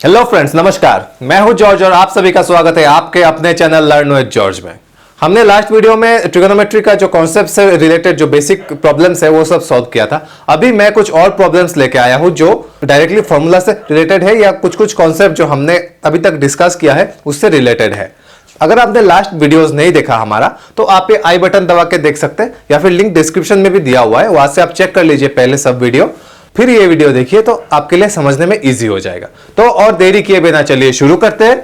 Hello friends, नमस्कार। मैं हूं जॉर्ज और आप सभी का स्वागत है आपके अपने चैनल लर्न विद जॉर्ज में। हमने लास्ट वीडियो में ट्रिगोनोमेट्री का जो कॉन्सेप्ट से रिलेटेड जो बेसिक प्रॉब्लम्स है वो सब सॉल्व किया था। अभी मैं कुछ और प्रॉब्लम्स लेके आया हूं जो डायरेक्टली फॉर्मूला से रिलेटेड है या कुछ कॉन्सेप्ट जो हमने अभी तक डिस्कस किया है उससे रिलेटेड है। अगर आपने लास्ट वीडियोस नहीं देखा हमारा तो आप ये आई बटन दबा के देख सकते हैं या फिर लिंक डिस्क्रिप्शन में भी दिया हुआ है, वहां से आप चेक कर लीजिए पहले सब वीडियो, फिर ये वीडियो देखिए तो आपके लिए समझने में इजी हो जाएगा। तो और देरी किए बिना चलिए शुरू करते हैं।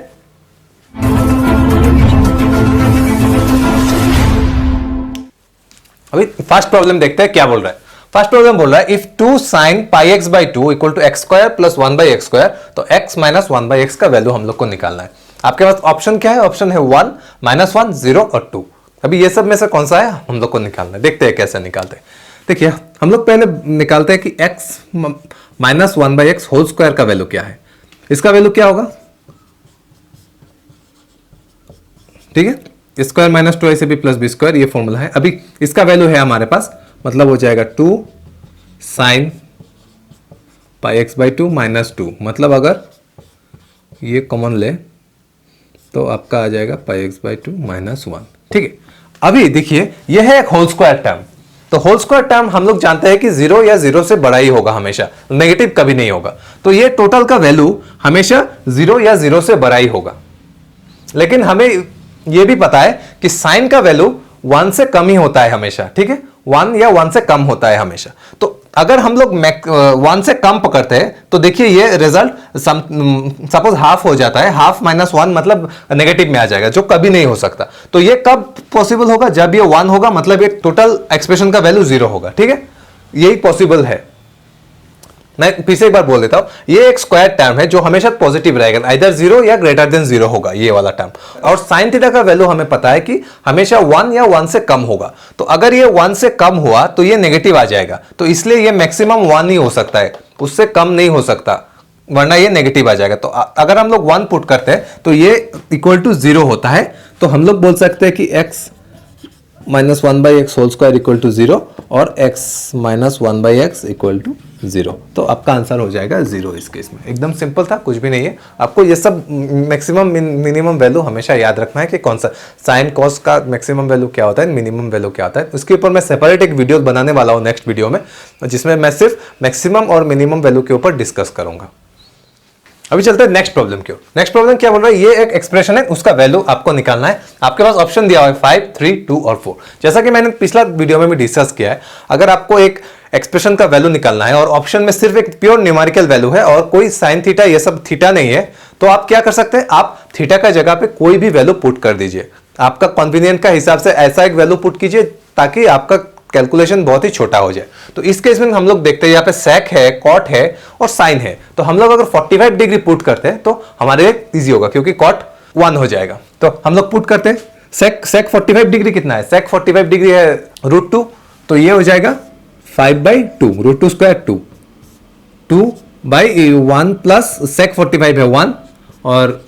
अभी फर्स्ट प्रॉब्लम देखते हैं क्या बोल रहा है। फर्स्ट प्रॉब्लम बोल रहा है if 2 sin pi x by 2 equal to x square plus 1 by x square, तो x माइनस 1 बाई एक्स का वैल्यू हम लोग को निकालना है। आपके पास ऑप्शन क्या है? ऑप्शन है 1, -1, 0 और 2। अभी ये सब में से कौन सा है हम लोग को निकालना है, देखते हैं कैसे निकालते हैं। देखिए हम लोग पहले निकालते हैं कि x minus 1 by x whole square का वैल्यू क्या है। इसका वैल्यू क्या होगा? ठीक है, स्क्वायर माइनस 2 ऐसे भी प्लस बी स्क्वायर, ये फॉर्मूला है। अभी इसका वैल्यू है हमारे पास, मतलब हो जाएगा 2 sine pi x by 2 minus 2, मतलब अगर ये कॉमन ले तो आपका आ जाएगा पाई एक्स बाई 2 माइनस 1। ठीक है, अभी देखिए यह है एक होल स्क्वायर टर्म। तो होल स्क्वायर टर्म हम लोग जानते हैं कि 0 या 0 से बड़ा ही होगा, हमेशा नेगेटिव कभी नहीं होगा। तो ये टोटल का वैल्यू हमेशा 0 या 0 से बड़ा ही होगा। लेकिन हमें यह भी पता है कि साइन का वैल्यू 1 से कम ही होता है हमेशा। ठीक है, 1 या 1 से कम होता है हमेशा। तो अगर हम लोग 1 से कम पकड़ते हैं तो देखिए ये रिजल्ट सपोज हाफ हो जाता है। हाफ माइनस 1 मतलब नेगेटिव में आ जाएगा, जो कभी नहीं हो सकता। तो ये कब पॉसिबल होगा? जब ये 1 होगा, मतलब ये टोटल एक्सप्रेशन का वैल्यू 0 होगा। ठीक है, यही पॉसिबल है। मैं फिर से एक बार बोल देता हूं, ये एक स्क्वायर टर्म है जो हमेशा पॉजिटिव रहेगा, आइदर 0 या ग्रेटर देन 0 होगा ये वाला टर्म। और साइन थीटा का वैल्यू हमें पता है कि हमेशा 1 या 1 से कम होगा। तो अगर ये 1 से कम हुआ तो ये नेगेटिव आ जाएगा, तो इसलिए ये मैक्सिमम 1 ही हो सकता है, उससे कम नहीं हो सकता, वरना ये नेगेटिव आ जाएगा। तो अगर हम लोग 1 पुट करते हैं तो ये इक्वल टू 0 होता है। तो हम लोग बोल सकते हैं कि x minus 1 by x whole square equal to 0 और x minus 1 by x equal to 0। तो आपका आंसर हो जाएगा 0 इस केस में। एकदम सिंपल था, कुछ भी नहीं है। आपको ये सब मैक्सिमम मिनिमम वैल्यू हमेशा याद रखना है कि कौन सा साइन कॉस का मैक्सिमम वैल्यू क्या होता है, मिनिमम वैल्यू क्या होता है। उसके ऊपर मैं सेपरेट एक वीडियो बनाने वाला हूँ नेक्स्ट वीडियो में, जिसमें मैं सिर्फ मैक्सिमम और मिनिमम वैल्यू के ऊपर डिस्कस करूंगा। अभी चलते हैं नेक्स्ट प्रॉब्लम की ओर। नेक्स्ट प्रॉब्लम क्या बोल रहा है? ये एक एक्सप्रेशन है, उसका वैल्यू आपको निकालना है। आपके पास ऑप्शन दिया हुआ है 5, 3, 2 और 4। जैसा कि मैंने पिछला वीडियो में भी डिस्कस किया है, अगर आपको एक एक्सप्रेशन का वैल्यू निकालना है और ऑप्शन में सिर्फ एक प्योर न्यूमेरिकल वैल्यू है और कोई साइन थीटा ये सब थीटा नहीं है, तो आप क्या कर सकते हैं? आप थीटा का जगह पे कोई भी वैल्यू पुट कर दीजिए। आपका कॉन्वीनियंट का हिसाब से ऐसा एक वैल्यू पुट कीजिए ताकि आपका कैलकुलेशन बहुत ही छोटा हो जाए। तो इस केस में हम लोग देखते हैं यहाँ पे सेक है, कॉट है और साइन है। तो हम लोग अगर 45 डिग्री पुट करते हैं तो हमारे लिए इजी होगा, क्योंकि कॉट 1 हो जाएगा। तो हम लोग पुट करते हैं सेक 45 डिग्री कितना है? सेक 45 डिग्री है √2, तो ये हो जाएगा 5/2, √2 स्क्वायर 2/1 प्लस सेक 45 है 1 और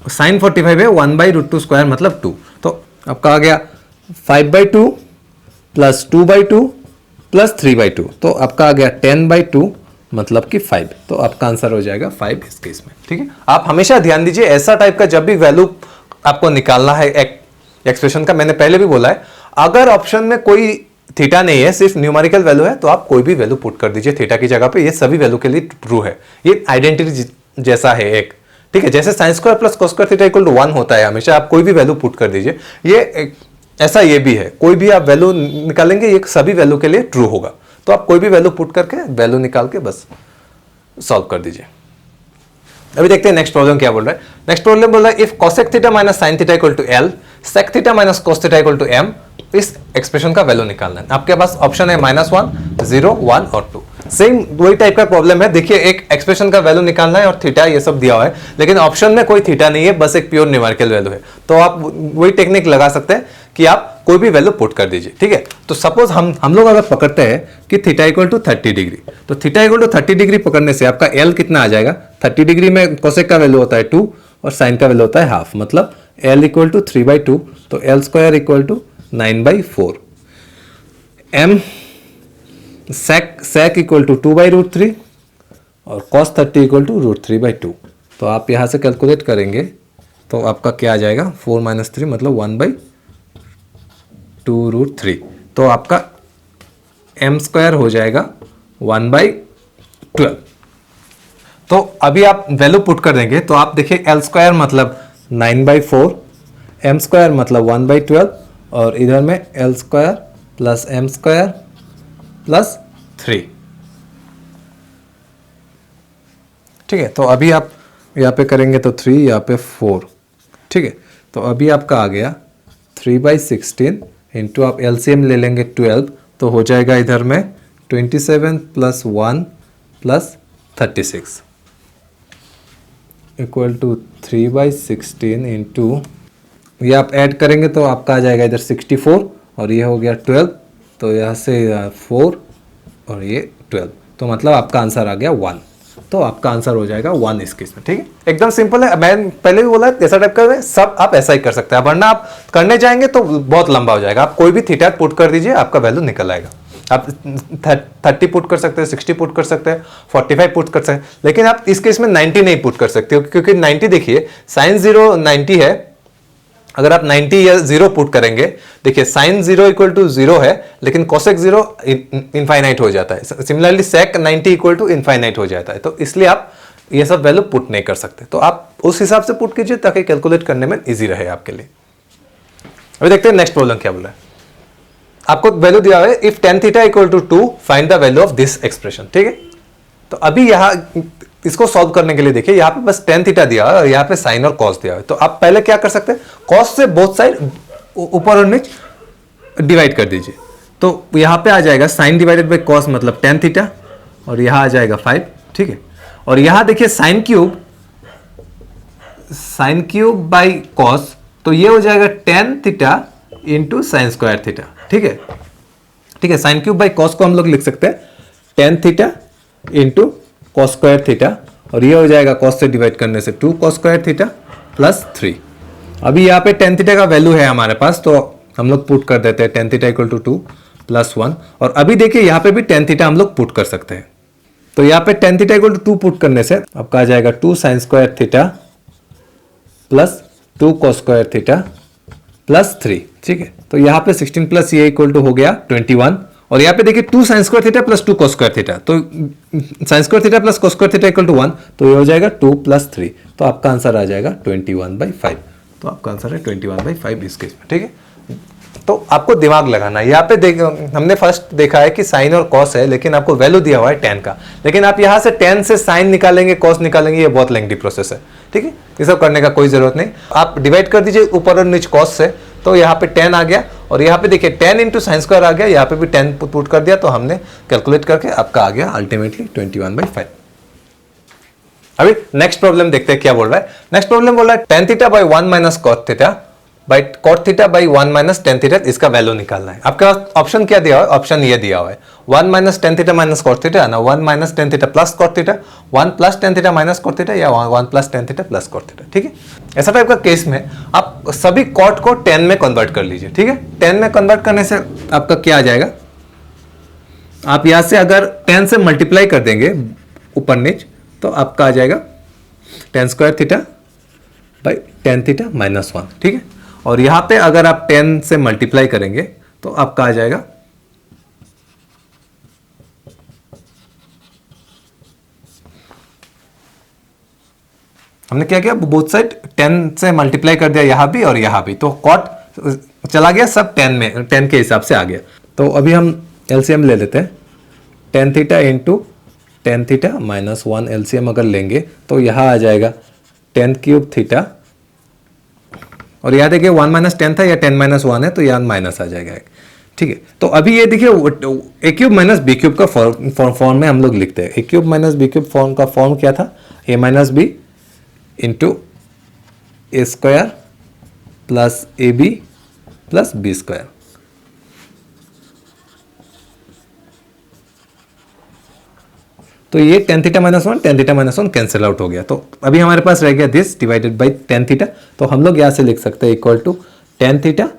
साइन 45 है 1/√2 स्क्वायर मतलब 2। तो आपका आ गया 5/2 प्लस 2/2 प्लस 3/2, तो आपका आ गया 10/2 मतलब कि 5। तो आपका आंसर हो जाएगा 5 इस केस में। ठीक है, आप हमेशा ध्यान दीजिए ऐसा टाइप का जब भी वैल्यू आपको निकालना है एक्सप्रेशन का, मैंने पहले भी बोला है, अगर ऑप्शन में कोई थीटा नहीं है, सिर्फ न्यूमेरिकल वैल्यू है, तो आप कोई भी वैल्यू पुट कर दीजिए थीटा की जगह पे। ये सभी वैल्यू के लिए ट्रू है, ये आइडेंटिटी जैसा है एक। ठीक है, जैसे sine square plus cos square theta equal to 1 होता है हमेशा, आप कोई भी वैल्यू पुट कर दीजिए। ये ऐसा ये भी है, कोई भी आप वैल्यू निकालेंगे ये सभी वैल्यू के लिए ट्रू होगा। तो आप कोई भी वैल्यू पुट करके वैल्यू निकाल के बस सॉल्व कर दीजिए। अभी देखते हैं नेक्स्ट प्रॉब्लम क्या बोल रहा है। नेक्स्ट प्रॉब्लम बोल रहा है if cosec theta minus sine theta equal to L, sec theta minus cos theta equal to M, इस एक्सप्रेशन का वैल्यू निकालना है। आपके पास ऑप्शन है -1, 0, 1 और 2। सेम वही टाइप का प्रॉब्लम है। देखिए एक एक्सप्रेशन का वैल्यू निकालना है और थीटा ये सब दिया हुआ है, लेकिन ऑप्शन में कोई थीटा नहीं है, बस एक प्योर न्यूमेरिकल वैल्यू है। तो आप वही टेक्निक लगा सकते हैं कि आप कोई भी वैल्यू पुट कर दीजिए। ठीक है, तो सपोज हम लोग अगर पकड़ते हैं कि थीटा इक्वल टू 30 डिग्री, तो थीटा इक्वल टू 30 डिग्री पकड़ने से आपका L कितना आ जाएगा? 30 डिग्री में कोसेक का वैल्यू होता है 2 और साइन का वैल्यू होता है हाफ, मतलब L इक्वल टू 3/2, तो L square equal to 9/4। M sec equal to 2/√3 और cos 30 इक्वल टू √3/2। तो आप यहाँ से कैलकुलेट करेंगे तो आपका क्या आ जाएगा, 4 - 3 मतलब 1/2√3। तो आपका m² हो जाएगा 1/12। तो अभी आप वैल्यू पुट कर देंगे तो आप देखिए l² मतलब 9/4, m² मतलब 1/12 और इधर में l² प्लस m² प्लस 3। ठीक है, तो अभी आप यहाँ पे करेंगे तो 3, यहाँ पे 4। ठीक है, तो अभी आपका आ गया 3/16 इंटू आप एलसीएम ले लेंगे 12, तो हो जाएगा इधर में 27 + 1 + 36 इक्वल टू 3/16 इंटू, ये आप ऐड करेंगे तो आपका आ जाएगा इधर 64 और ये हो गया 12, तो यहाँ से 4 और ये 12, तो मतलब आपका आंसर आ गया 1। तो आपका आंसर हो जाएगा 1 इस केस में। ठीक है, एकदम सिंपल है। मैं पहले भी बोला ऐसा टाइप का सब आप ऐसा ही कर सकते हैं, वरना आप करने जाएंगे तो बहुत लंबा हो जाएगा। आप कोई भी थीटा पुट कर दीजिए, आपका वैल्यू निकल आएगा। आप 30 पुट कर सकते हैं, 60 पुट कर सकते हैं, 45 पुट कर सकते हैं, लेकिन आप इस केस में 90 नहीं पुट कर सकते हो, क्योंकि 90 देखिए साइन 0 90 है। अगर आप 90 या 0 पुट करेंगे, देखिए साइन 0 इक्वल टू 0 है, लेकिन कोसेक 0 इनफाइनाइट हो जाता है। Similarly sec 90 equal to infinite हो जाता है। तो इसलिए आप ये सब वैल्यू पुट नहीं कर सकते, तो आप उस हिसाब से पुट कीजिए ताकि कैलकुलेट करने में इजी रहे आपके लिए। अभी देखते हैं नेक्स्ट प्रॉब्लम क्या बोला है। आपको वैल्यू दिया हुआ है, if tan theta equal to 2 find the value of this expression. ठीक है, तो अभी यहां इसको सॉल्व करने के लिए देखिए, यहां पे बस tan थीटा दिया हुआ है और यहां पे साइन और कॉस दिया हुआ है। तो आप पहले क्या कर सकते हैं, कॉस से बोथ साइड ऊपर और नीचे डिवाइड कर दीजिए। तो यहां पे आ जाएगा साइन डिवाइडेड बाई कॉस मतलब tan थीटा, और यहां आ जाएगा 5। ठीक है, और यहां देखिए साइन क्यूब बाई कॉस, तो ये हो जाएगा tan theta into sine square theta. ठीक है, ठीक है, साइन क्यूब बाई कॉस को हम लोग लिख सकते हैं tan theta into cos square theta, और ये हो जाएगा कॉस से डिवाइड करने से 2 कॉस स्क्वायर थीटा प्लस 3। अभी यहाँ पे tan थीटा का वैल्यू है हमारे पास, तो हम लोग पुट कर देते हैं tan थीटा इक्वल टू 2 + 1। और अभी देखिए यहाँ पे भी tan थीटा हम लोग पुट कर सकते हैं। तो यहाँ पे tan theta equal to 2 put करने से आपका आ जाएगा 2 sine square theta plus 2 cos square theta plus 3। ठीक है, तो यहाँ पे 16 प्लस ये इक्वल टू हो गया 21, और यहाँ पे देखिए 2 sine square theta plus 2 cos square theta, तो sine square theta plus cos square theta equal to 1, तो ये हो जाएगा 2 + 3, तो आपका आंसर आ जाएगा 21/5। तो आपका आंसर है 21/5 इस केस में। ठीक है, तो आपको दिमाग लगाना है। यहाँ पे हमने फर्स्ट देखा है कि साइन और कॉस है, लेकिन आपको वैल्यू दिया हुआ है tan का, लेकिन आप यहाँ से tan से साइन निकालेंगे, कॉस निकालेंगे, ये बहुत लेंथी प्रोसेस है। ठीक है, ये सब करने का कोई जरूरत नहीं। आप डिवाइड कर दीजिए ऊपर और नीचे कॉस से, तो यहाँ पे tan आ गया, और यहाँ पे देखिए tan इंटू साइन स्क्वायर आ गया, यहाँ पे भी tan पुट कर दिया, तो हमने कैलकुलेट करके आपका आ गया अल्टीमेटली 21/5। अभी नेक्स्ट प्रॉब्लम देखते हैं क्या बोल रहा है। नेक्स्ट प्रॉब्लम बोल रहा है tan theta by 1 - cot theta by cot theta by 1 - tan theta, इसका वैल्यू निकालना है। आपके पास ऑप्शन क्या दिया हुआ है, ऑप्शन ये दिया हुआ है 1 - tan थीटा - cot थीटा ना 1 - tan theta plus cot theta, 1 + tan theta - cot theta, या 1 + tan theta plus cot theta. ठीक है, ऐसा टाइप का केस में आप सभी cot को tan में कन्वर्ट कर लीजिए। ठीक है, tan में कन्वर्ट करने से आपका क्या आ जाएगा, आप यहां से अगर tan से मल्टीप्लाई कर देंगे ऊपर नीचे, तो आपका आ जाएगा tan square theta by tan theta -1। ठीक है, और यहां पे अगर आप tan से मल्टीप्लाई करेंगे तो आपका आ जाएगा हमने क्या किया, बोथ साइड tan से मल्टीप्लाई कर दिया, यहां भी और यहां भी, तो cot चला गया, सब tan के हिसाब से आ गया। तो अभी हम एलसीएम ले लेते हैं, tan theta into tan theta -1 LCM अगर लेंगे तो यहाँ आ जाएगा tan क्यूब थीटा, और यहाँ देखिए 1 - tan था, या tan -1 है, तो यहाँ माइनस आ जाएगा। ठीक है, तो अभी ये देखिए a cube minus b cube का फॉर्म में हम लोग लिखते हैं। a cube minus b cube form का फॉर्म क्या था, a - b into a square plus ab plus b square. तो ये tan theta -1 tan theta -1 cancel out हो गया। तो अभी हमारे पास रह गया this divided by tan theta, तो हम लोग यहाँ से लिख सकते हैं equal to tan theta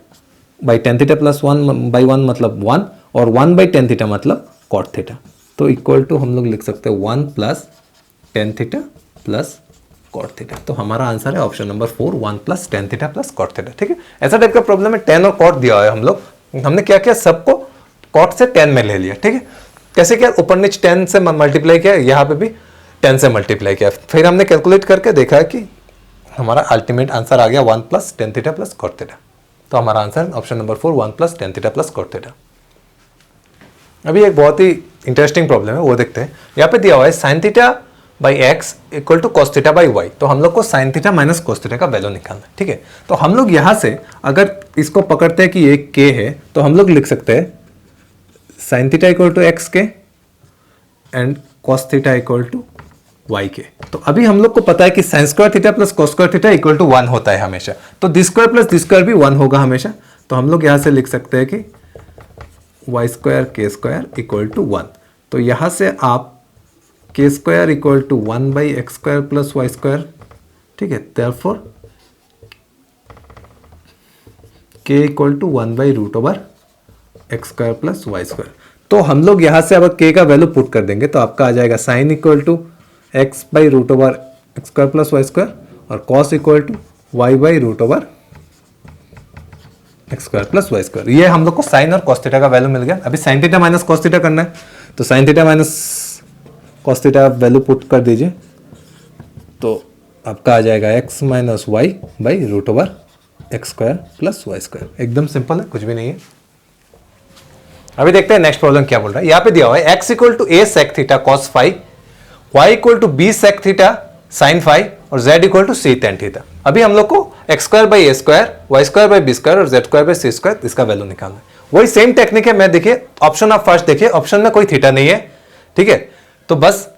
by tan theta plus 1/1 मतलब 1, और 1/tan थीटा मतलब cot थीटा। तो इक्वल टू हम लोग लिख सकते हैं 1 + tan theta plus cot theta. तो हमारा आंसर है option number 4, 1 plus tan theta plus cot theta. ठीक है, ऐसा टाइप का प्रॉब्लम है, टेन और कॉट दिया हुआ है, हम लोग हमने क्या किया, सबको कॉट से 10 में ले लिया। ठीक है, कैसे किया, ऊपर नीचे 10 से मल्टीप्लाई किया, यहाँ पे भी 10 से मल्टीप्लाई किया, फिर हमने कैलकुलेट करके देखा कि हमारा अल्टीमेट आंसर आ गया 1 plus tan theta plus cot theta. तो हमारा answer option number 4, 1 plus tan theta plus cot theta. अभी एक बहुत ही इंटरेस्टिंग प्रॉब्लम है, वो देखते हैं। यहाँ पे दिया हुआ है sine theta by x equal to cos theta by y. तो हम लोग को sine theta minus cos theta का वैल्यू निकालना है। ठीक है, तो हम लोग यहाँ से अगर इसको पकड़ते हैं कि ये के है, तो हम लोग लिख सकते हैं sine theta equal to x के and cos theta equal to y के। तो अभी हम लोग को पता है कि sine square theta plus cos square theta equal to 1 होता है हमेशा, तो this square plus this square भी 1 होगा हमेशा। तो हम लोग यहाँ से लिख सकते हैं कि y square K square equal to 1। तो यहाँ से आप K square equal to 1 by x square plus y square. ठीक है, therefore K equal to 1 by root over x square plus y square. तो हम लोग यहाँ से अगर के का वैल्यू पुट कर देंगे तो आपका आ जाएगा sine equal to x by root over x square plus y square और cos equal to y by root over x square plus y square. ये हम लोग को साइन और कॉस थीटा का वैल्यू मिल गया। अभी sine theta minus cos theta करना है, तो sine theta minus cos theta value put कर दीजिए, तो आपका आ जाएगा x minus y by root over x square plus y square. एकदम सिंपल है, कुछ भी नहीं है। अभी देखते हैं नेक्स्ट प्रॉब्लम क्या बोल रहा है। यहाँ पे दिया हुआ है x equal to a sec theta cos phi, y equal to b sec theta sine phi और z equal to c tan theta. अभी हम लोग को x square by a square, y square by b square और z square by c square इसका value निकालना है। वही सेम टेक्निक है। मैं देखिए ऑप्शन आप फर्स्ट देखिए, ऑप्शन में कोई थीटा नहीं है। ठीक है, तो बस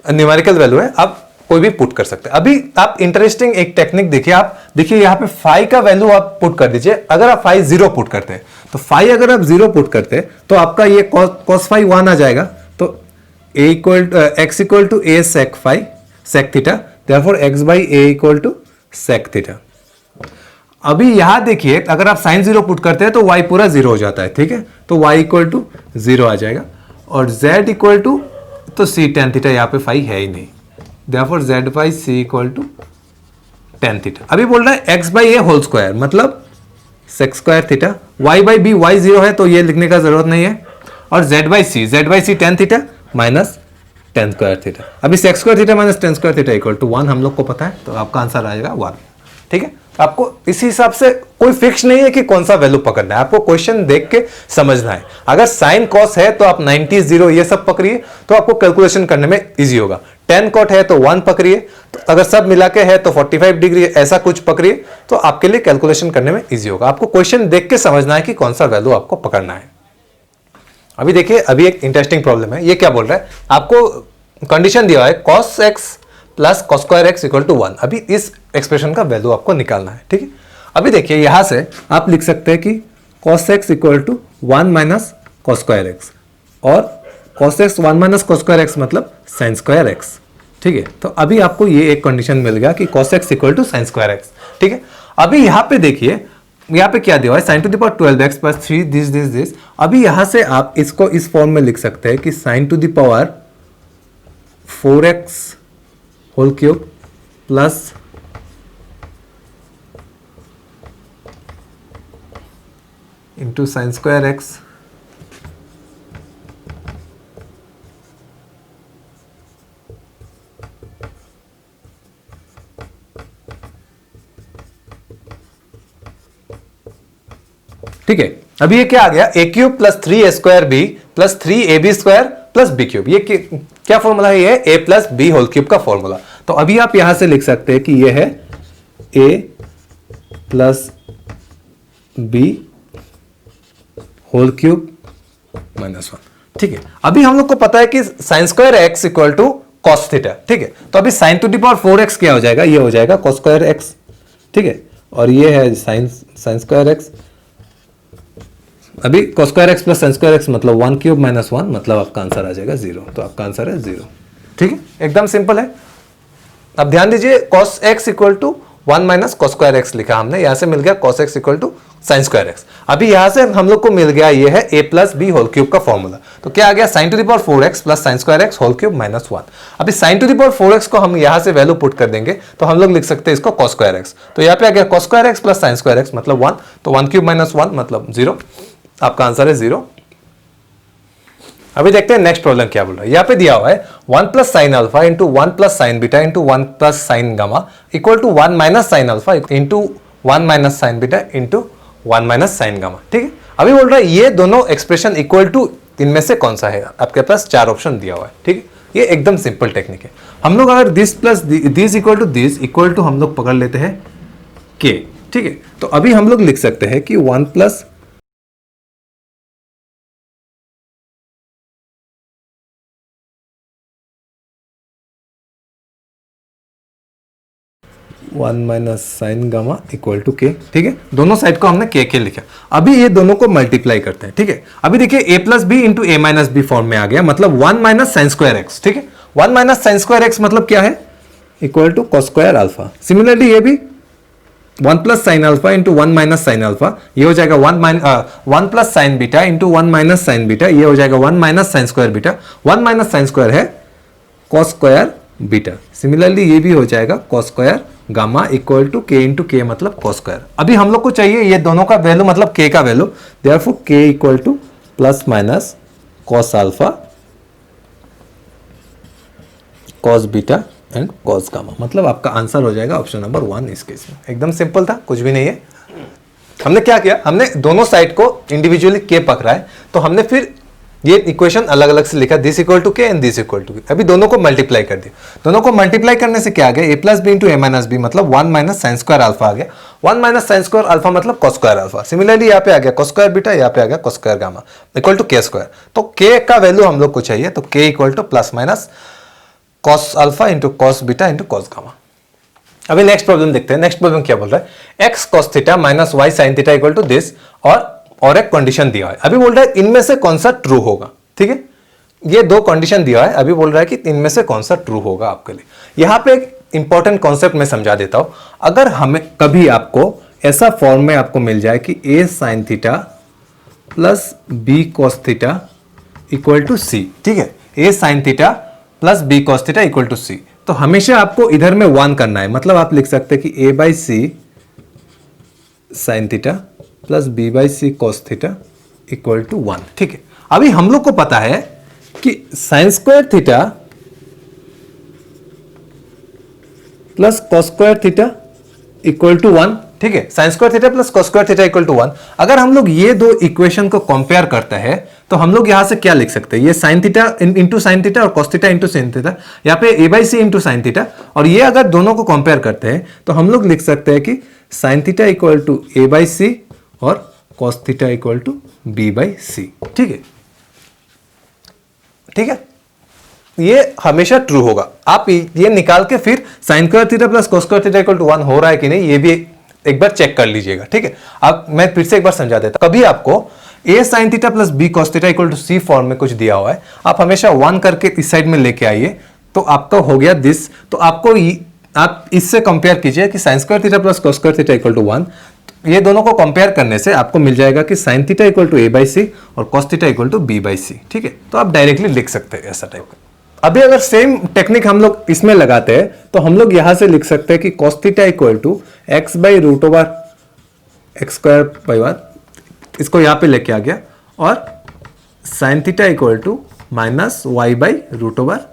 न्यूमेरिकल वैल्यू है, आप कोई भी पुट कर सकते हैं। अभी आप इंटरेस्टिंग एक टेक्निक देखिए, आप देखिए यहाँ पे फाइव का वैल्यू आप पुट कर दीजिए। अगर आप फाइव जीरो पुट करते हैं तो फाइव अगर आप जीरो पुट करते हैं तो आपका ये कॉस फाइव 1 आ जाएगा। तो a equal x equal to a sec phi sec theta, therefore x by a equal to sec theta. अभी यहां देखिए अगर आप साइन जीरो पुट करते हैं तो y पूरा जीरो हो जाता है। ठीक है, तो y इक्वल टू जीरो आ जाएगा और z इक्वल टू, तो सी टेन थीटा, यहाँ पे फाइव है ही नहीं, therefore z by c equal to tan theta. अभी बोल रहा है x by a whole square मतलब sec square theta, y by b, y zero है तो ये लिखने का जरूरत नहीं है, और z by c tan theta minus tan square theta. अभी sec square theta minus tan square theta equal to 1 हम लोग को पता है, तो आपका आंसर आ जाएगा 1। ठीक है, आपको इसी हिसाब से कोई फिक्स नहीं है कि कौन सा वैल्यू पकड़ना है, आपको क्वेश्चन देख के समझना है। अगर साइन कॉस है तो आप 90 0 ये सब पकड़िए, तो आपको कैलकुलेशन करने में इजी होगा। 10 कॉट है तो 1 पकड़िए, तो अगर सब मिला के है तो 45 डिग्री ऐसा कुछ पकड़िए, तो आपके लिए कैलकुलेशन करने में इजी होगा। आपको क्वेश्चन देख के समझना है कि कौन सा वैल्यू आपको पकड़ना है। अभी देखिए, अभी एक इंटरेस्टिंग प्रॉब्लम है। ये क्या बोल रहा है, आपको कंडीशन दिया है cos x plus cos square x equal to 1। अभी इस एक्सप्रेशन का वैल्यू आपको निकालना है। ठीक है, अभी देखिए यहां से आप लिख सकते हैं कि cos x equal to 1 minus cos square x, और cos x 1 minus cos square x मतलब साइन स्क्वायर एक्स। ठीक है, तो अभी आपको ये एक कंडीशन मिल गया कि cos x equal to sine square x. ठीक है, अभी यहां पे देखिए, यहाँ पे क्या दिया हुआ है, sign to the power 12 x plus 3 this. अभी यहां से आप इसको इस फॉर्म में लिख सकते हैं कि sine to the power 4x whole cube plus into sine square x ठीक है, अभी ये क्या आ गया, a cube plus 3a square b plus 3ab square plus b cube. ये क्या फॉर्मूला है, ये a plus B whole cube का फॉर्मूला। तो अभी आप यहां से लिख सकते हैं कि ये है a plus B whole cube minus 1। ठीक है, अभी हम लोग को पता है कि sine square x equal to cos theta. ठीक है, तो अभी sign to the power 4x क्या हो जाएगा, ये हो जाएगा कॉस स्क्वायर एक्स। ठीक है, और ये है साइन स्क्वायर एक्स। अभी cos square x plus sine square x मतलब 1 क्यूब माइनस 1 मतलब आपका आंसर आ जाएगा 0। तो आपका आंसर है 0। ठीक है, एकदम सिंपल है। अब ध्यान दीजिए, cos x equal to 1 minus cos square x लिखा हमने, यहां से मिल गया cos x equal to sine square x. अभी यहां से हम लोग को मिल गया ये है a plus B whole cube का फॉर्मूला। तो क्या आ गया, sine to the power 4x plus sine square x whole cube minus 1। अभी sign to the power 4x को हम यहां से वैल्यू पुट कर देंगे तो हम लोग लिख सकते हैं इसको कॉस स्क्वायर एक्स। तो यहाँ पे आ गया cos square x plus sine square x मतलब 1, तो 1 क्यूब माइनस 1 मतलब 0। आपका आंसर है 0। अभी देखते हैं नेक्स्ट प्रॉब्लम क्या बोल रहा है। यहाँ पे दिया हुआ है 1 plus sine alpha into 1 plus sine beta into 1 plus sine gamma equal to 1 minus sine alpha into 1 minus sine beta into 1 minus sine gamma. ठीक है, अभी बोल रहा है ये दोनों एक्सप्रेशन इक्वल टू इनमें से कौन सा है। आपके पास 4 ऑप्शन दिया हुआ है। ठीक है, ये एकदम सिंपल टेक्निक है। हम लोग अगर this plus this equal to हम लोग पकड़ लेते हैं के। ठीक है, तो अभी हम लोग लिख सकते हैं कि 1 plus 1 minus sine gamma equal to K. ठीक है, दोनों साइड को हमने के लिखा। अभी ये दोनों को मल्टीप्लाई करते हैं। ठीक है, अभी देखिए a plus B into A minus B form में आ गया, मतलब 1 माइनस साइन स्क्वायर एक्स। ठीक है, 1 माइनस साइन स्क्वायर एक्स मतलब क्या है, equal to cos square alpha. Similarly ये भी 1 plus sine alpha into 1 minus sine alpha, ये हो जाएगा 1 plus sine beta into 1 minus sine beta, ये हो जाएगा 1 minus sine square beta. 1 minus sine square है कॉस स्क्वायर बीटा। सिमिलरली ये भी हो जाएगा cos square gamma equal to K into K मतलब कॉस स्क्वायर। अभी हम लोग को चाहिए ये दोनों का वैल्यू मतलब के का value, therefore K equal to plus minus cos alpha cos beta and cos gamma. मतलब आपका आंसर हो जाएगा ऑप्शन नंबर 1 इस केस में। एकदम सिंपल था, कुछ भी नहीं है। हमने क्या किया, हमने दोनों साइड को इंडिविजुअली के पकड़ा है, तो हमने फिर ये इक्वेशन अलग अलग से लिखा, दिस इक्वल टू के एंड दिस इक्वल टू के। अभी दोनों को मल्टीप्लाई कर दिया। दोनों को मल्टीप्लाई करने से क्या आ गया, ए प्लस बी इंटू ए माइनस बी मतलब 1 माइनस साइन स्क्वायर अल्फा आ गया। 1 माइनस साइन स्क्वायर अल्फा मतलब कॉस स्क्वायर अल्फा। सिमिलरली यहाँ पे आ गया कॉस स्क्वायर बीटा, यहाँ पे आ गया cos square gamma equal to K square. तो के का वैल्यू हम लोग को चाहिए, तो K equal to plus minus cos alpha into cos beta into cos gamma. अभी नेक्स्ट प्रॉब्लम देखते हैं। नेक्स्ट प्रॉब्लम क्या बोल रहा है, x cos theta minus y sine theta equal to this, और एक कंडीशन दिया है। अभी बोल रहा है इनमें से कौन सा ट्रू होगा। ठीक है, ये दो कंडीशन दिया है। अभी बोल रहा है कि इनमें से कौन सा ट्रू होगा आपके लिए। यहां पे एक इंपॉर्टेंट कॉन्सेप्ट मैं समझा देता हूं। अगर हमें कभी आपको ऐसा फॉर्म में आपको मिल जाए कि a sine theta plus b cos theta equal to c. ठीक है, a sine theta plus b cos theta equal to c, तो हमेशा आपको इधर में 1 करना है। मतलब आप लिख सकते हैं कि a by C sine theta plus b by C cos theta equal to 1। ठीक है, अभी हम लोग को पता है कि sine square theta plus cos square theta equal to 1। ठीक है, sine square theta plus cos square theta equal to 1। अगर हम लोग ये दो इक्वेशन को कंपेयर करते हैं तो हम लोग यहां से क्या लिख सकते हैं, ये sine theta into sine theta और cos theta into sine theta, यहाँ पे a by c into sine theta, और ये अगर दोनों को कंपेयर करते हैं तो हम लोग लिख सकते हैं कि sine theta equal to a by c और cos theta equal to b by c. ठीक है, ठीक है, ये हमेशा ट्रू होगा। आप ये निकाल के फिर sine square theta plus cos square theta equal to 1 हो रहा है कि नहीं, ये भी एक बार चेक कर लीजिएगा। ठीक है, अब मैं फिर से एक बार समझा देता हूं। कभी आपको a sine theta plus b cos theta equal to C form में कुछ दिया हुआ है, आप हमेशा 1 करके इस साइड में लेके आइए, तो आपका हो गया दिस। तो आपको आप इससे कंपेयर कीजिए कि sine square theta plus cos square theta equal to 1। ये दोनों को कंपेयर करने से आपको मिल जाएगा कि sine theta equal to a by c और cos theta equal to b by c. ठीक है, तो आप डायरेक्टली लिख सकते हैं ऐसा टाइप का। अभी अगर सेम टेक्निक हम लोग इसमें लगाते हैं तो हम लोग यहां से लिख सकते हैं कि cos theta equal to x by root over x square by 1, इसको यहां पे लेके आ गया, और sine theta equal to minus y by root over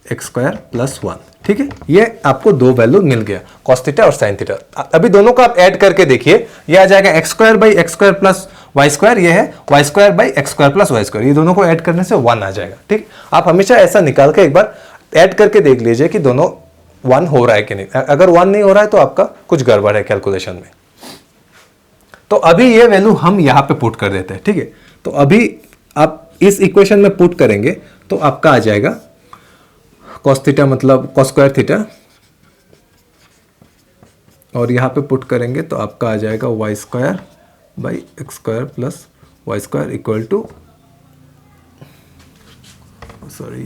x square plus 1। ठीक है, ये आपको दो वैल्यू मिल गया, कॉस थीटा और साइन थीटा। अभी दोनों को आप ऐड करके देखिए, ये आ जाएगा x square by x square plus y square, ये है y square by x square plus y square. ये दोनों को ऐड करने से 1 आ जाएगा। ठीक, आप हमेशा ऐसा निकाल के एक बार ऐड करके देख लीजिए कि दोनों 1 हो रहा है कि नहीं। अगर 1 नहीं हो रहा है तो आपका कुछ गड़बड़ है कैलकुलेशन में। तो अभी ये वैल्यू हम यहां पे पुट कर देते हैं। ठीक है, तो अभी आप इस इक्वेशन में पुट करेंगे तो आपका आ जाएगा कॉस थीटा मतलब कॉस स्क्वायर थीटा, और यहाँ पे पुट करेंगे तो आपका आ जाएगा y square by x square plus y square equal to, sorry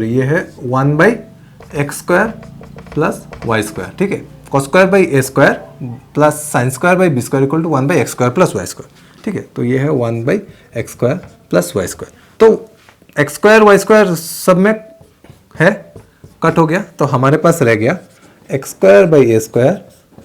ये है 1 by x square plus y square, ठीक है। Cos square by a square plus sine square by b square equal to 1 by x square plus y square, ठीक है। तो ये है 1 by x square plus y square. तो x square y square सब में है, कट हो गया, तो हमारे पास रह गया x square by a square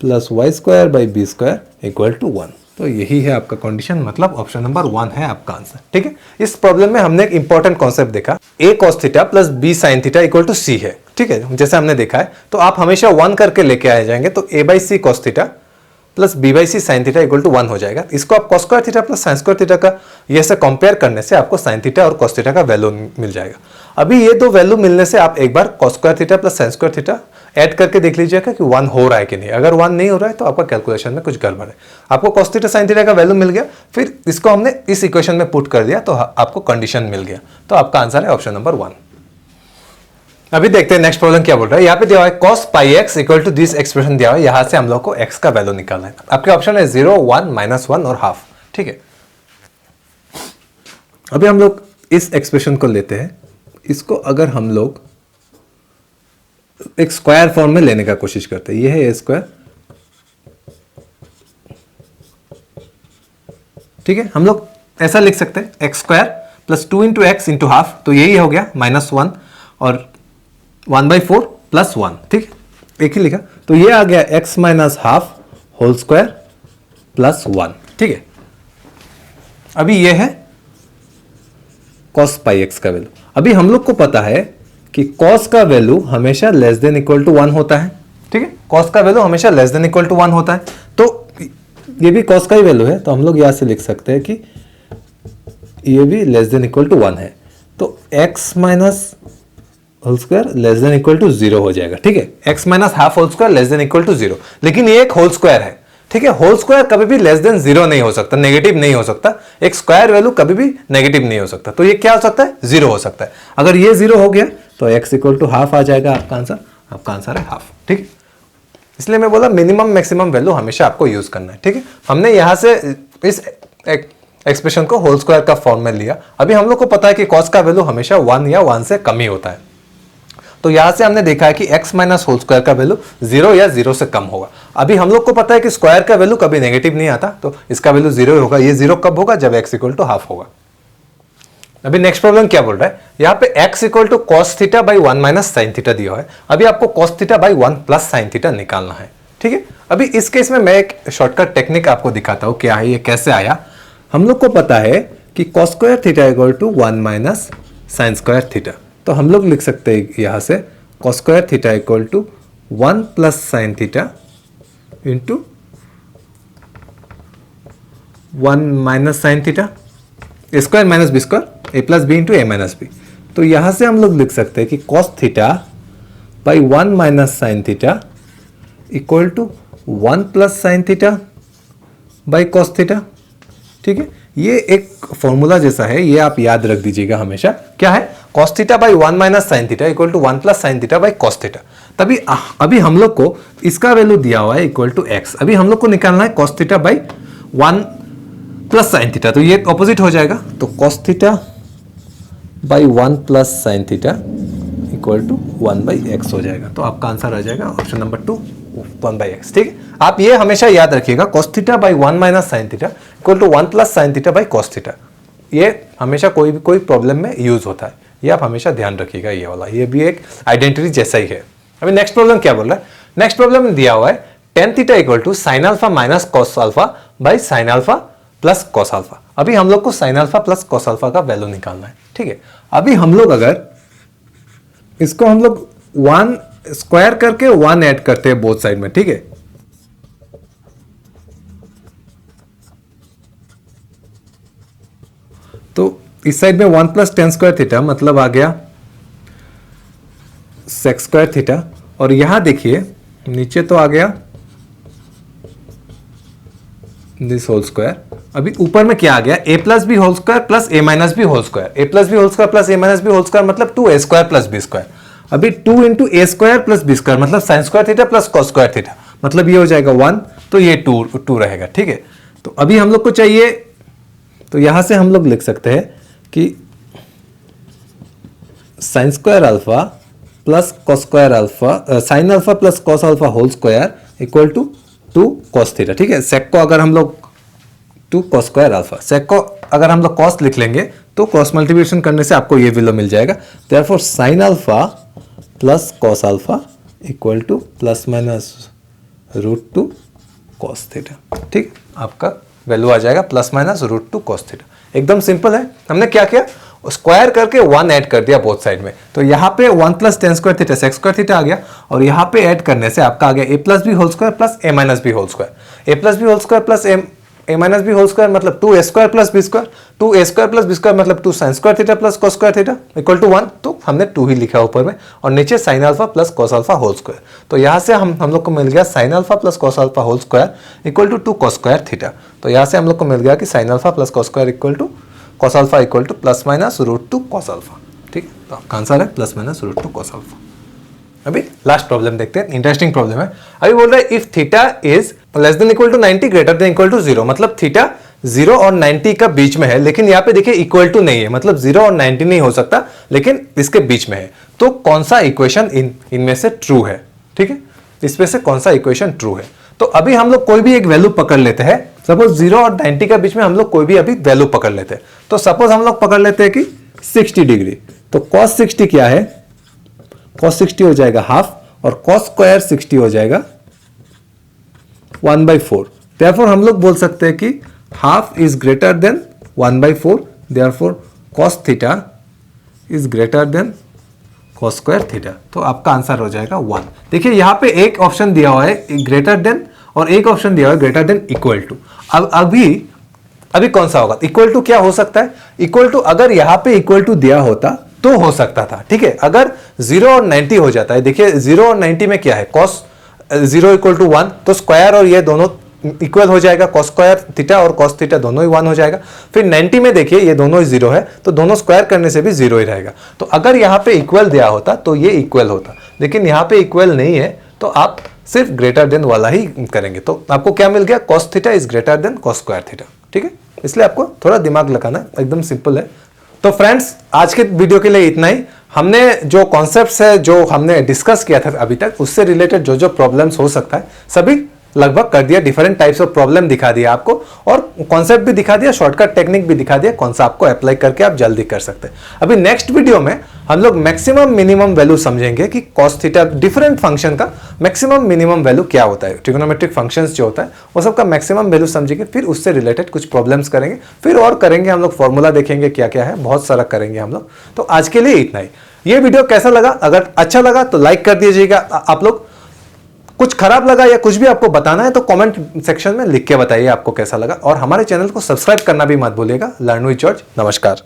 plus y square by b square equal to 1। तो यही है आपका कंडीशन, मतलब ऑप्शन नंबर 1 है आपका आंसर, ठीक है। इस प्रॉब्लम में हमने एक इंपॉर्टेंट कॉन्सेप्ट देखा, a cos theta plus b sine theta equal to c है, ठीक है, जैसे हमने देखा है। तो आप हमेशा 1 करके लेके आ जाएंगे, तो a by C cos theta plus b by C sine theta equal to 1 हो जाएगा। इसको आप cos square theta plus sine square theta का ये से कंपेयर करने से आपको साइन थीटा और कॉस थीटा का वैल्यू मिल जाएगा। अभी ये दो वैल्यू मिलने से आप एक बार cos square theta plus sine square theta add करके देख लीजिएगा कि 1 हो रहा है कि नहीं। अगर 1 नहीं हो रहा है तो आपका कैलकुलेशन में कुछ गड़बड़ है। आपको कॉस थीटा साइन थीटा का वैल्यू मिल गया, फिर इसको हमने इस इक्वेशन में पुट कर दिया तो आपको कंडीशन मिल गया। तो आपका आंसर है ऑप्शन नंबर 1। अभी देखते हैं नेक्स्ट प्रॉब्लम क्या बोल रहा है। यहाँ पे दिया हुआ है cos pi x equal to this expression दिया हुआ है, यहां से हम लोग को x का वैल्यू निकालना है। आपके ऑप्शन है 0, 1, -1 और हाफ, ठीक है। अभी हम लोग इस एक्सप्रेशन को लेते हैं, इसको अगर हम लोग एक स्क्वायर फॉर्म में लेने का कोशिश करते हैं, ये है ए स्क्वायर, ठीक है। हम लोग ऐसा लिख सकते हैं x square plus 2 into x into half, तो यही हो गया -1 और 1/4 प्लस 1, ठीक है, एक ही लिखा। तो ये आ गया x minus half whole square plus 1, ठीक है। अभी ये है cos पाई एक्स का वैल्यू। अभी हम लोग को पता है कि cos का वैल्यू हमेशा लेस देन इक्वल टू 1 होता है, ठीक है। cos का वैल्यू हमेशा लेस देन इक्वल टू 1 होता है, तो ये भी cos का ही वैल्यू है, तो हम लोग यहां से लिख सकते हैं कि ये भी लेस देन इक्वल टू 1 है। तो x minus whole square less than equal to 0 हो जाएगा, ठीक है। x minus half whole square less than equal to 0, लेकिन ये एक होल स्क्वायर है, ठीक है। होल स्क्वायर कभी भी लेस देन 0 नहीं हो सकता, नेगेटिव नहीं हो सकता। एक स्क्वायर वैल्यू कभी भी नेगेटिव नहीं हो सकता, तो ये क्या हो सकता है, 0 हो सकता है। अगर ये 0 हो गया तो x इक्वल टू हाफ आ जाएगा आपका आंसर है हाफ, ठीक है। इसलिए मैं बोला मिनिमम मैक्सिमम वैल्यू हमेशा आपको यूज करना है, ठीक है। हमने यहां से इस एक्सप्रेशन को होल स्क्वायर का फॉर्म में लिया। अभी हम लोग को पता है कि cos का वैल्यू हमेशा 1 या 1 से कम ही होता है, तो यहां से हमने देखा है कि x माइनस होल स्क्वायर का वैल्यू 0 या 0 से कम होगा। अभी हम लोग को पता है कि स्क्वायर का वैल्यू कभी नेगेटिव नहीं आता, तो इसका वैल्यू 0 होगा। ये 0 कब होगा, जब x इक्वल टू हाफ होगा। अभी नेक्स्ट प्रॉब्लम क्या बोल रहा है, यहाँ पे x equal to cos theta by 1 minus sine theta दिया हुआ है। अभी आपको cos theta by 1 plus sine theta निकालना है, ठीक है। अभी इस केस में मैं एक शॉर्टकट टेक्निक आपको दिखाता हूं, क्या है ये, कैसे आया। हम लोग को पता है कि cos square theta equal to 1 minus sine square theta, तो हम लोग लिख सकते हैं यहां से cos square theta equal to 1 plus sine theta into 1 minus sine theta, a square minus b square, a plus B into A minus b. तो यहां से हम लोग लिख सकते हैं कि cos theta by 1 minus sine theta equal to 1 plus sine theta by cos theta, ठीक है। ये एक फॉर्मूला जैसा है, ये आप याद रख दीजिएगा हमेशा। क्या है, cos theta by 1 minus sine theta equal to 1 plus sine theta by cos theta. तभी अभी हम लोग को इसका वैल्यू दिया हुआ है इक्वल टू x। अभी हम लोग को निकालना है cos theta by 1 plus sine theta, तो ये ऑपोजिट हो जाएगा। तो cos theta by 1 plus sine theta equal to 1 by x हो जाएगा। तो आपका आंसर आ जाएगा ऑप्शन नंबर 2, 1 बाई एक्स, ठीक है। आप ये हमेशा याद रखिएगा, cos theta by 1 minus sine theta equal to 1 plus sine theta by cos theta. ये हमेशा कोई प्रॉब्लम में यूज होता है, ये आप हमेशा ध्यान रखिएगा। ये वाला ये भी एक आइडेंटिटी जैसा ही है। अभी नेक्स्ट प्रॉब्लम क्या बोल रहा है, नेक्स्ट प्रॉब्लम दिया हुआ है tan theta equal to sine alpha minus cos alpha by sine alpha plus cos alpha. अभी हम लोग को sine alpha plus cos alpha का वैल्यू निकालना है, ठीक है। अभी हम लोग अगर इसको हम लोग 1 स्क्वायर करके 1 ऐड करते हैं बोथ साइड में, ठीक है। तो इस साइड में 1 प्लस टेन स्क्वायर थीटा मतलब आ गया सेक्स स्क्वायर थीटा, और यहां देखिए नीचे तो आ गया दिस होल स्क्वायर। अभी ऊपर में क्या आ गया, a plus B whole square plus a minus b whole square. a plus B whole square plus a minus b whole square मतलब 2a square plus b square. अभी 2 into a square plus b square मतलब sine square theta plus cos square theta, मतलब ये हो जाएगा 1, तो ये 2 रहेगा, ठीक है। तो अभी हम लोग को चाहिए, तो यहां से हम लोग लिख सकते हैं कि sine square alpha plus cos square alpha, sine alpha plus cos alpha whole square equal to 2 cos theta. ठीक है, सेक को अगर हम लोग 2 कॉस स्क्वायर अल्फा, सेक को अगर हम लोग कॉस लिख लेंगे तो क्रॉस मल्टीप्लिकेशन करने से आपको ये वैल्यू मिल जाएगा। Therefore sign alpha plus cos alpha equal to plus minus √2 cos theta. ठीक, आपका वैल्यू आ जाएगा प्लस माइनस √2 कॉस थीटा। एकदम सिंपल है। हमने क्या किया, स्क्वायर करके 1 ऐड कर दिया बोथ साइड में, तो यहाँ पे 1 plus tan square theta sec square theta आ गया, और यहाँ पे ऐड करने से आपका आ गया a plus B whole square plus a minus b whole square. a plus B whole square plus a minus b whole square मतलब 2a square plus b square, 2a square plus b square मतलब 2 sine square theta plus cos square theta equal to 1। तो हमने 2 ही लिखा ऊपर में, और नीचे sine alpha plus cos alpha whole square. तो यहाँ से हम लोग को मिल गया sine alpha plus cos alpha whole square equal to 2 cos square theta. तो यहाँ से हम लोग को मिल गया कि sine alpha plus cos square equal to cos alpha equal to plus minus √2 cos alpha. ठीक है, तो आपका आंसर है प्लस माइनस √2 कॉस अल्फा। अभी लास्ट प्रॉब्लम देखते हैं, इंटरेस्टिंग प्रॉब्लम है। अभी बोल रहा है if theta is less than equal to 90 greater than equal to 0, मतलब थीटा 0 और 90 का बीच में है, लेकिन यहाँ पे देखिए इक्वल टू नहीं है, मतलब 0 और 90 नहीं हो सकता, लेकिन इसके बीच में है। तो कौन सा इक्वेशन इनमें से ट्रू है? ठीक है, इसमें से कौन सा इक्वेशन ट्रू है? तो अभी हम लोग कोई भी एक वैल्यू पकड़ लेते हैं। सपोज 0 और 90 के बीच में हम लोग कोई भी अभी वैल्यू पकड़ लेते हैं। तो सपोज हम लोग पकड़ लेते हैं कि 60 डिग्री। तो cos 60 क्या है? cos 60 हो जाएगा हाफ, और cos स्क्वायर 60 हो जाएगा 1/4। देयरफॉर हम लोग बोल सकते हैं कि half is greater than 1/4, therefore cos theta is greater than cos square theta. तो आपका आंसर हो जाएगा 1। देखिए यहाँ पे एक ऑप्शन दिया हुआ है ग्रेटर देन, और एक ऑप्शन दिया हुआ है ग्रेटर देन इक्वल टू। अब अभी कौन सा होगा? इक्वल टू क्या हो सकता है? इक्वल टू अगर यहाँ पे इक्वल टू दिया होता तो हो सकता था। ठीक है, अगर 0 और 90 हो जाता है, देखिए 0 और 90 में क्या है, cos 0 इक्वल टू 1, तो स्क्वायर और ये दोनों इक्वल हो जाएगा, cos स्क्वायर थीटा और cos थीटा दोनों ही 1 हो जाएगा। फिर 90 में देखिए ये दोनों ही 0 है, तो दोनों स्क्वायर करने से भी 0 ही रहेगा। तो अगर यहाँ पे इक्वल दिया होता तो ये इक्वल होता, लेकिन यहाँ पे इक्वल नहीं है, तो आप सिर्फ ग्रेटर देन वाला ही करेंगे। तो आपको क्या मिल गया? cos theta is greater than cos square theta. ठीक है, इसलिए आपको थोड़ा दिमाग लगाना है, एकदम सिंपल है। तो फ्रेंड्स, आज के वीडियो के लिए इतना ही। हमने जो कॉन्सेप्ट्स है जो हमने डिस्कस किया था अभी तक, उससे रिलेटेड जो जो प्रॉब्लम्स हो सकता है सभी लगभग कर दिया। डिफरेंट टाइप्स ऑफ प्रॉब्लम दिखा दिया आपको, और कॉन्सेप्ट भी दिखा दिया, शॉर्टकट टेक्निक भी दिखा दिया, कौन सा आपको अप्लाई करके आप जल्दी कर सकते हैं। अभी नेक्स्ट वीडियो में हम लोग मैक्सिमम मिनिमम वैल्यू समझेंगे कि cos थीटा डिफरेंट फंक्शन का मैक्सिमम मिनिमम वैल्यू क्या होता है। ट्रिग्नोमेट्रिक फंक्शंस जो होता है वो सबका मैक्सिमम वैल्यू समझेंगे, फिर उससे रिलेटेड कुछ प्रॉब्लम्स करेंगे, फिर और करेंगे हम लोग, फॉर्मूला देखेंगे क्या क्या है, बहुत सारा करेंगे हम लोग। तो आज के लिए इतना ही। ये वीडियो कैसा लगा? अगर अच्छा लगा तो लाइक कर दीजिएगा आप लोग। कुछ खराब लगा या कुछ भी आपको बताना है तो कमेंट सेक्शन में लिख के बताइए आपको कैसा लगा, और हमारे चैनल को सब्सक्राइब करना भी मत भूलिएगा। Learn with George. नमस्कार।